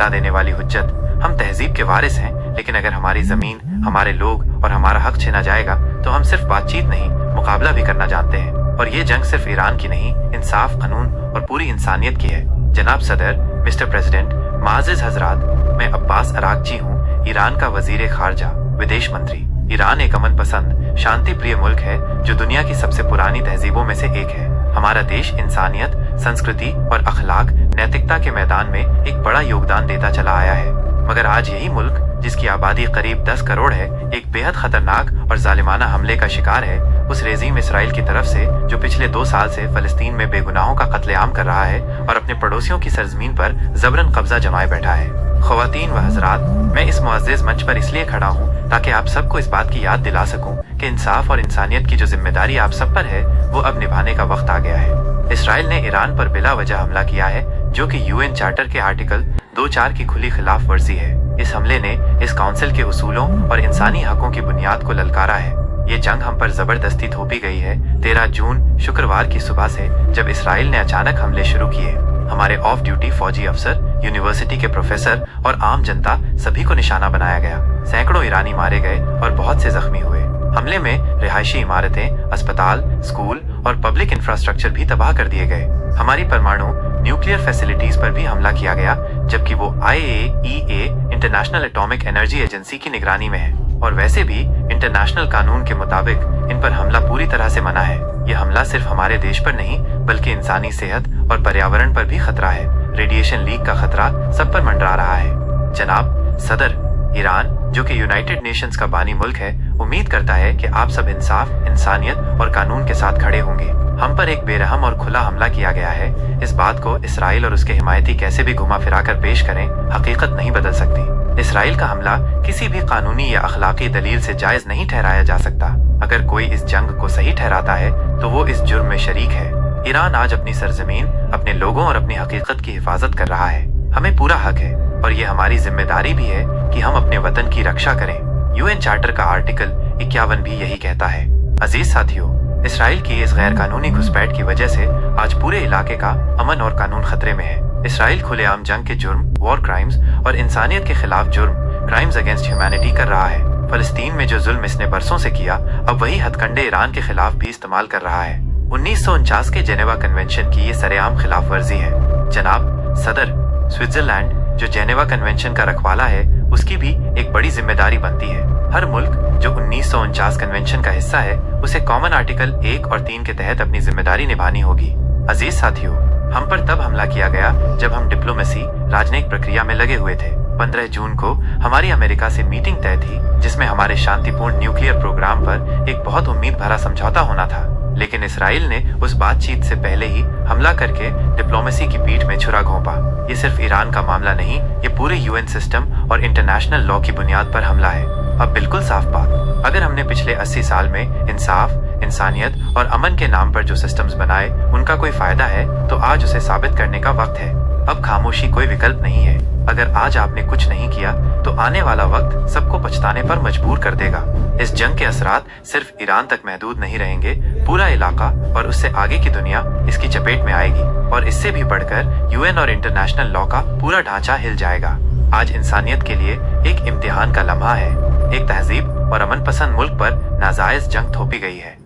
हिला देने वाली हुज्जत। हम तहजीब के वारिस हैं, लेकिन अगर हमारी जमीन, हमारे लोग और हमारा हक छीना जाएगा तो हम सिर्फ बातचीत नहीं, मुकाबला भी करना जानते हैं। और ये जंग सिर्फ ईरान की नहीं, इंसाफ, कानून और पूरी इंसानियत की है। जनाब सदर, मिस्टर प्रेसिडेंट, माजिज हजरात, मैं अब्बास अरागची हूँ, ईरान का वजीर खारजा, विदेश मंत्री। ईरान एक अमन पसंद, शांति प्रिय मुल्क है जो दुनिया की सबसे पुरानी तहजीबों में से एक है। हमारा देश इंसानियत, संस्कृति और अखलाक, नैतिकता के मैदान में एक बड़ा योगदान देता चला आया है। मगर आज यही मुल्क, जिसकी आबादी करीब 10 करोड़ है, एक बेहद खतरनाक और जालिमाना हमले का शिकार है, उस रेजीम इसराइल की तरफ से, जो पिछले 2 साल से फलस्तीन में बेगुनाहों का कत्लेआम कर रहा है और अपने पड़ोसियों की सरजमीन पर जबरन कब्जा जमाए बैठा है। ख्वातीन व हजरात, मैं इस मुअज़्ज़ज़ मंच पर इसलिए खड़ा हूँ ताकि आप सबको इस बात की याद दिला सकूं कि इंसाफ और इंसानियत की जो जिम्मेदारी आप सब पर है, वो अब निभाने का वक्त आ गया है। इसराइल ने ईरान पर बिला वजह हमला किया है, जो कि यूएन चार्टर के आर्टिकल 2.4 की खुली खिलाफ वर्जी है। इस हमले ने इस काउंसिल के उसूलों और इंसानी हकों की बुनियाद को ललकारा है। ये जंग हम पर जबरदस्ती थोपी गई है 13 जून शुक्रवार की सुबह से, जब इसराइल ने अचानक हमले शुरू किए। हमारे ऑफ ड्यूटी फौजी अफसर, यूनिवर्सिटी के प्रोफेसर और आम जनता सभी को निशाना बनाया गया। सैकड़ों ईरानी मारे गए और बहुत से जख्मी हुए। हमले में रिहायशी इमारतें, अस्पताल, स्कूल और पब्लिक इंफ्रास्ट्रक्चर भी तबाह कर दिए गए। हमारी परमाणु न्यूक्लियर फैसिलिटीज पर भी हमला किया गया, जबकि वो IAEA international atomic energy agency की निगरानी में है। और वैसे भी इंटरनेशनल कानून के मुताबिक इन पर हमला पूरी तरह से मना है। यह हमला सिर्फ हमारे देश पर नहीं, बल्कि इंसानी सेहत और पर्यावरण पर भी खतरा है। रेडिएशन लीक का खतरा सब पर मंडरा रहा है। जनाब सदर, ईरान, जो कि यूनाइटेड नेशंस का बानी मुल्क है, उम्मीद करता है कि आप सब इंसाफ, इंसानियत और कानून के साथ खड़े होंगे। हम पर एक बेरहम और खुला हमला किया गया है। इस बात को इसराइल और उसके हिमायती कैसे भी घुमा फिरा कर पेश करें, हकीकत नहीं बदल सकती। इसराइल का हमला किसी भी कानूनी या अखलाकी दलील से जायज नहीं ठहराया जा सकता। अगर कोई इस जंग को सही ठहराता है तो वो इस जुर्म में शरीक है। ईरान आज अपनी सरजमीन, अपने लोगों और अपनी हकीकत की हिफाजत कर रहा है। हमें पूरा हक है और ये हमारी जिम्मेदारी भी है कि हम अपने वतन की रक्षा करें। यूएन चार्टर का आर्टिकल 51 भी यही कहता है। अजीज साथियों, इसराइल की इस गैर कानूनी घुसपैठ की वजह से आज पूरे इलाके का अमन और कानून खतरे में है। इसराइल खुलेआम जंग के जुर्म, वॉर क्राइम्स और इंसानियत के खिलाफ जुर्म, क्राइम्स अगेंस्ट ह्यूमैनिटी कर रहा है। फलस्तीन में जो जुल्म इसने बरसों से किया, अब वही हथकंडे ईरान के खिलाफ भी इस्तेमाल कर रहा है। 1949 के जेनेवा कन्वेंशन की ये सरेआम खिलाफ वर्जी है। जनाब सदर, स्विट्जरलैंड, जो जेनेवा कन्वेंशन का रखवाला है, उसकी भी एक बड़ी जिम्मेदारी बनती है। हर मुल्क जो 1949 कन्वेंशन का हिस्सा है, उसे कॉमन आर्टिकल 1 और 3 के तहत अपनी जिम्मेदारी निभानी होगी। अजीज साथियों, हम पर तब हमला किया गया जब हम डिप्लोमेसी, राजनयिक प्रक्रिया में लगे हुए थे। 15 जून को हमारी अमेरिका से मीटिंग तय थी, जिसमें हमारे शांतिपूर्ण न्यूक्लियर प्रोग्राम पर एक बहुत उम्मीद भरा समझौता होना था। लेकिन इसराइल ने उस बातचीत से पहले ही हमला करके डिप्लोमेसी की पीठ में छुरा घोंपा। ये सिर्फ ईरान का मामला नहीं, ये पूरे यूएन सिस्टम और इंटरनेशनल लॉ की बुनियाद पर हमला है। अब बिल्कुल साफ बात, अगर हमने पिछले 80 साल में इंसाफ, इंसानियत और अमन के नाम पर जो सिस्टम्स बनाए, उनका कोई फायदा है, तो आज उसे साबित करने का वक्त है। अब खामोशी कोई विकल्प नहीं है। अगर आज आपने कुछ नहीं किया तो आने वाला वक्त सबको पछताने पर मजबूर कर देगा। इस जंग के असरात सिर्फ ईरान तक महदूद नहीं रहेंगे, पूरा इलाका और उससे आगे की दुनिया इसकी चपेट में आएगी। और इससे भी बढ़कर यूएन और इंटरनेशनल लॉ का पूरा ढांचा हिल जाएगा। आज इंसानियत के लिए एक इम्तिहान का लम्हा है। एक तहजीब और अमन पसंद मुल्क पर नाजायज जंग थोपी गई है।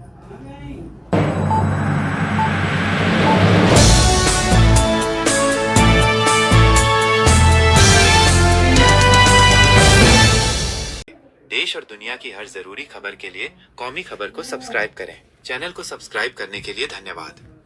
देश और दुनिया की हर जरूरी खबर के लिए कौमी खबर को सब्सक्राइब करें। चैनल को सब्सक्राइब करने के लिए धन्यवाद।